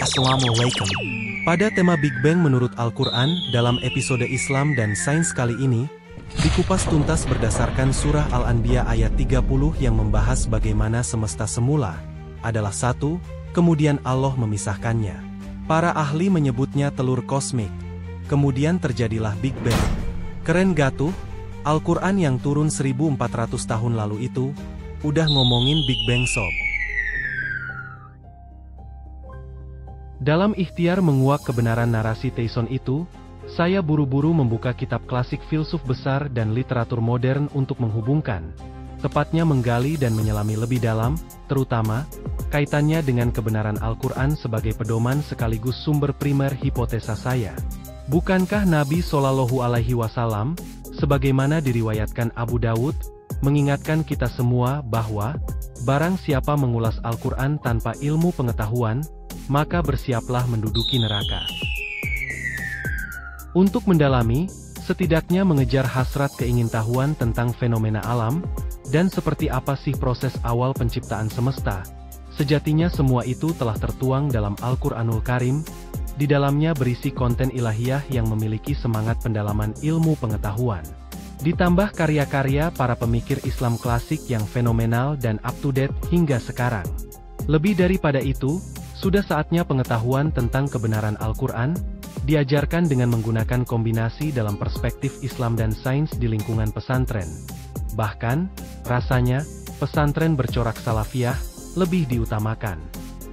Assalamualaikum. Pada tema Big Bang menurut Al-Quran, dalam episode Islam dan Sains kali ini, dikupas tuntas berdasarkan surah Al-Anbiya ayat 30 yang membahas bagaimana semesta semula adalah satu, kemudian Allah memisahkannya. Para ahli menyebutnya telur kosmik. Kemudian terjadilah Big Bang. Keren gak tuh? Al-Quran yang turun 1400 tahun lalu itu, udah ngomongin Big Bang sob. Dalam ikhtiar menguak kebenaran narasi Tyson itu, saya buru-buru membuka kitab klasik filsuf besar dan literatur modern untuk menghubungkan, tepatnya menggali dan menyelami lebih dalam, terutama, kaitannya dengan kebenaran Al-Quran sebagai pedoman sekaligus sumber primer hipotesa saya. Bukankah Nabi Shallallahu Alaihi Wasallam, sebagaimana diriwayatkan Abu Dawud, mengingatkan kita semua bahwa, barang siapa mengulas Al-Quran tanpa ilmu pengetahuan, maka bersiaplah menduduki neraka. Untuk mendalami, setidaknya mengejar hasrat keingintahuan tentang fenomena alam, dan seperti apa sih proses awal penciptaan semesta, sejatinya semua itu telah tertuang dalam Al-Quranul Karim, di dalamnya berisi konten ilahiyah yang memiliki semangat pendalaman ilmu pengetahuan. Ditambah karya-karya para pemikir Islam klasik yang fenomenal dan up-to-date hingga sekarang. Lebih daripada itu, sudah saatnya pengetahuan tentang kebenaran Al-Quran, diajarkan dengan menggunakan kombinasi dalam perspektif Islam dan sains di lingkungan pesantren. Bahkan, rasanya, pesantren bercorak salafiyah, lebih diutamakan.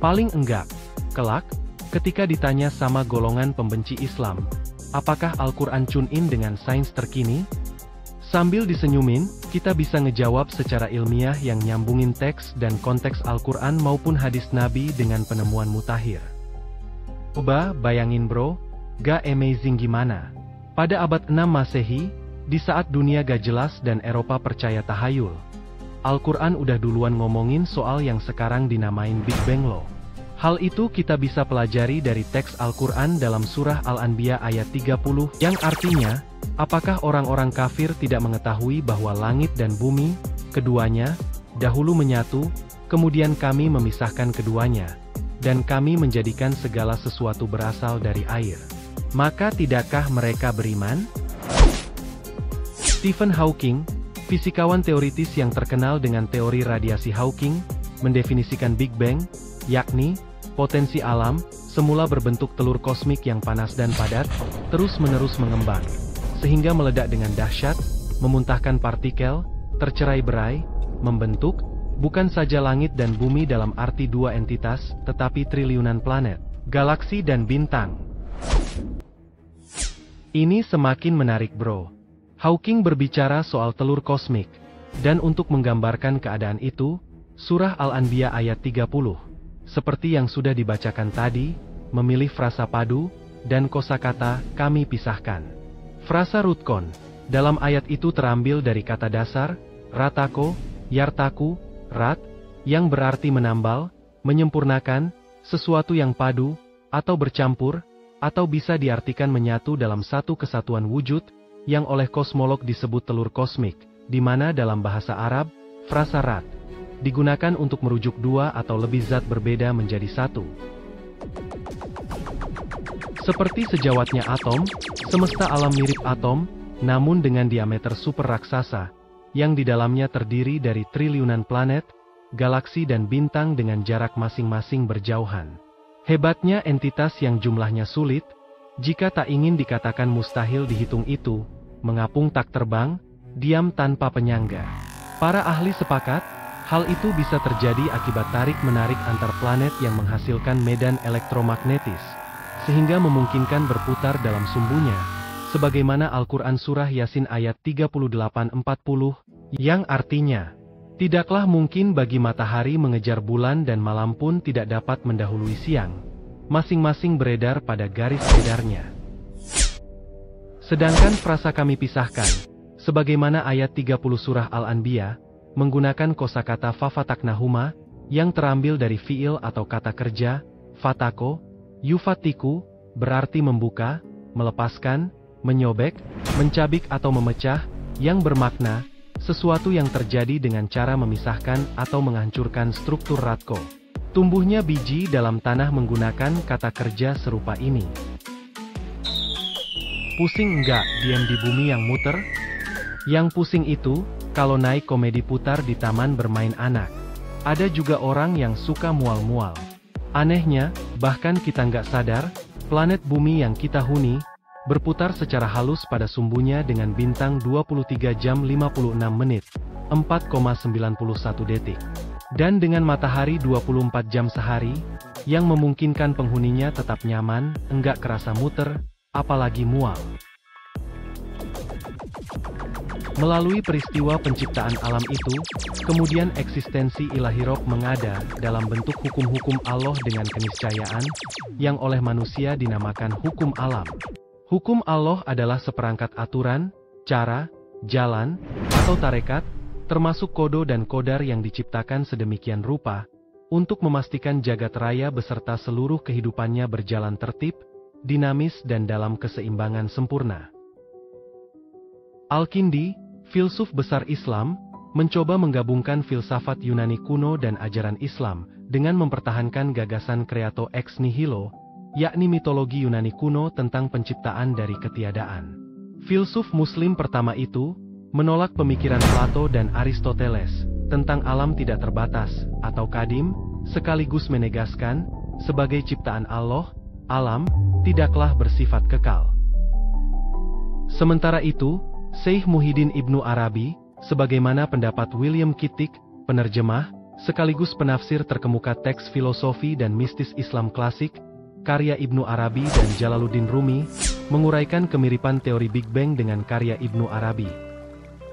Paling enggak, kelak, ketika ditanya sama golongan pembenci Islam, apakah Al-Quran tune-in dengan sains terkini? Sambil disenyumin, kita bisa ngejawab secara ilmiah yang nyambungin teks dan konteks Al-Quran maupun hadis Nabi dengan penemuan mutakhir. Coba bayangin bro, gak amazing gimana? Pada abad 6 Masehi, di saat dunia gak jelas dan Eropa percaya tahayul, Al-Quran udah duluan ngomongin soal yang sekarang dinamain Big Bang loh. Hal itu kita bisa pelajari dari teks Al-Quran dalam surah Al-Anbiya ayat 30, yang artinya, apakah orang-orang kafir tidak mengetahui bahwa langit dan bumi, keduanya, dahulu menyatu, kemudian kami memisahkan keduanya, dan kami menjadikan segala sesuatu berasal dari air. Maka tidakkah mereka beriman? Stephen Hawking, fisikawan teoritis yang terkenal dengan teori radiasi Hawking, mendefinisikan Big Bang, yakni, potensi alam, semula berbentuk telur kosmik yang panas dan padat, terus-menerus mengembang, sehingga meledak dengan dahsyat, memuntahkan partikel, tercerai-berai, membentuk, bukan saja langit dan bumi dalam arti dua entitas, tetapi triliunan planet, galaksi dan bintang. Ini semakin menarik bro. Hawking berbicara soal telur kosmik, dan untuk menggambarkan keadaan itu, surah Al-Anbiya ayat 30, seperti yang sudah dibacakan tadi, memilih frasa padu, dan kosakata, kami pisahkan. Frasa rutkon, dalam ayat itu terambil dari kata dasar, ratako, yartaku, rat, yang berarti menambal, menyempurnakan, sesuatu yang padu, atau bercampur, atau bisa diartikan menyatu dalam satu kesatuan wujud, yang oleh kosmolog disebut telur kosmik, di mana dalam bahasa Arab, frasa rat, digunakan untuk merujuk dua atau lebih zat berbeda menjadi satu. Seperti sejawatnya atom, semesta alam mirip atom, namun dengan diameter super raksasa, yang di dalamnya terdiri dari triliunan planet, galaksi dan bintang dengan jarak masing-masing berjauhan. Hebatnya entitas yang jumlahnya sulit, jika tak ingin dikatakan mustahil dihitung itu, mengapung tak terbang, diam tanpa penyangga. Para ahli sepakat, hal itu bisa terjadi akibat tarik-menarik antar planet yang menghasilkan medan elektromagnetis, sehingga memungkinkan berputar dalam sumbunya, sebagaimana Al-Quran Surah Yasin ayat 38-40, yang artinya, tidaklah mungkin bagi matahari mengejar bulan dan malam pun tidak dapat mendahului siang, masing-masing beredar pada garis edarnya. Sedangkan frasa kami pisahkan, sebagaimana ayat 30 Surah Al-Anbiya, menggunakan kosakata fafataknahuma, yang terambil dari fiil atau kata kerja, fatako, yufatiku, berarti membuka, melepaskan, menyobek, mencabik atau memecah, yang bermakna, sesuatu yang terjadi dengan cara memisahkan atau menghancurkan struktur Radko. Tumbuhnya biji dalam tanah menggunakan kata kerja serupa ini. Pusing enggak, diam di bumi yang muter? Yang pusing itu, kalau naik komedi putar di taman bermain anak. Ada juga orang yang suka mual-mual. Anehnya, bahkan kita nggak sadar, planet bumi yang kita huni, berputar secara halus pada sumbunya dengan bintang 23 jam 56 menit, 4,91 detik. Dan dengan matahari 24 jam sehari, yang memungkinkan penghuninya tetap nyaman, enggak kerasa muter, apalagi mual. Melalui peristiwa penciptaan alam itu, kemudian eksistensi ilahi roh mengada dalam bentuk hukum-hukum Allah dengan keniscayaan, yang oleh manusia dinamakan hukum alam. Hukum Allah adalah seperangkat aturan, cara, jalan, atau tarekat, termasuk kodo dan kodar yang diciptakan sedemikian rupa, untuk memastikan jagat raya beserta seluruh kehidupannya berjalan tertib, dinamis dan dalam keseimbangan sempurna. Al-Kindi, filsuf besar Islam, mencoba menggabungkan filsafat Yunani kuno dan ajaran Islam, dengan mempertahankan gagasan Creato ex nihilo, yakni mitologi Yunani kuno tentang penciptaan dari ketiadaan. Filsuf Muslim pertama itu, menolak pemikiran Plato dan Aristoteles, tentang alam tidak terbatas, atau kadim, sekaligus menegaskan, sebagai ciptaan Allah, alam, tidaklah bersifat kekal. Sementara itu, Syekh Muhyiddin Ibnu Arabi, sebagaimana pendapat William Kittig, penerjemah, sekaligus penafsir terkemuka teks filosofi dan mistis Islam klasik, karya Ibnu Arabi dan Jalaluddin Rumi, menguraikan kemiripan teori Big Bang dengan karya Ibnu Arabi.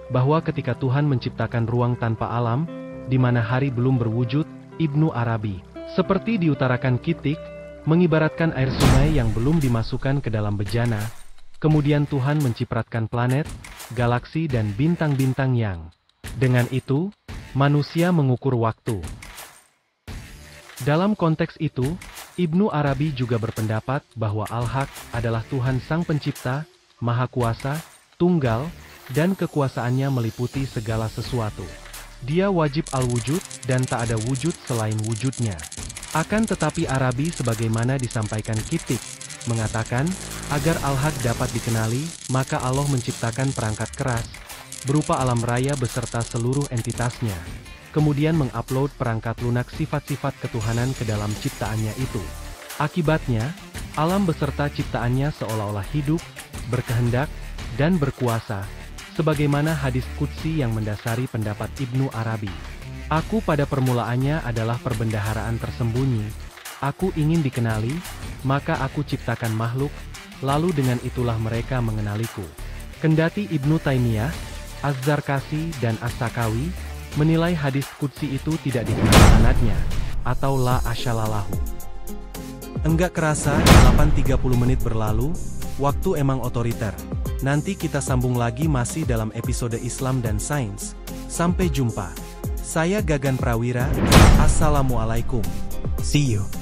Bahwa ketika Tuhan menciptakan ruang tanpa alam, di mana hari belum berwujud, Ibnu Arabi, seperti diutarakan Kittig, mengibaratkan air sungai yang belum dimasukkan ke dalam bejana, kemudian Tuhan mencipratkan planet, galaksi dan bintang-bintang yang, dengan itu, manusia mengukur waktu. Dalam konteks itu, Ibnu Arabi juga berpendapat bahwa Al-Haq adalah Tuhan Sang Pencipta, Maha Kuasa, Tunggal, dan kekuasaannya meliputi segala sesuatu. Dia wajib al-wujud, dan tak ada wujud selain wujudnya. Akan tetapi Arabi sebagaimana disampaikan Kittig, mengatakan, agar Al-Haq dapat dikenali, maka Allah menciptakan perangkat keras, berupa alam raya beserta seluruh entitasnya, kemudian mengupload perangkat lunak sifat-sifat ketuhanan ke dalam ciptaannya itu. Akibatnya, alam beserta ciptaannya seolah-olah hidup, berkehendak, dan berkuasa, sebagaimana hadis qudsi yang mendasari pendapat Ibnu Arabi. Aku pada permulaannya adalah perbendaharaan tersembunyi, aku ingin dikenali, maka aku ciptakan makhluk, lalu dengan itulah mereka mengenaliku. Kendati Ibnu Taimiyah, Az-Zarkasi dan As-Sakawi, menilai hadis qudsi itu tidak dikenal sanadnya, atau la asyalalahu. Enggak kerasa, 8.30 menit berlalu, waktu emang otoriter. Nanti kita sambung lagi masih dalam episode Islam dan Sains. Sampai jumpa. Saya Gagan Prawira, Assalamualaikum. See you.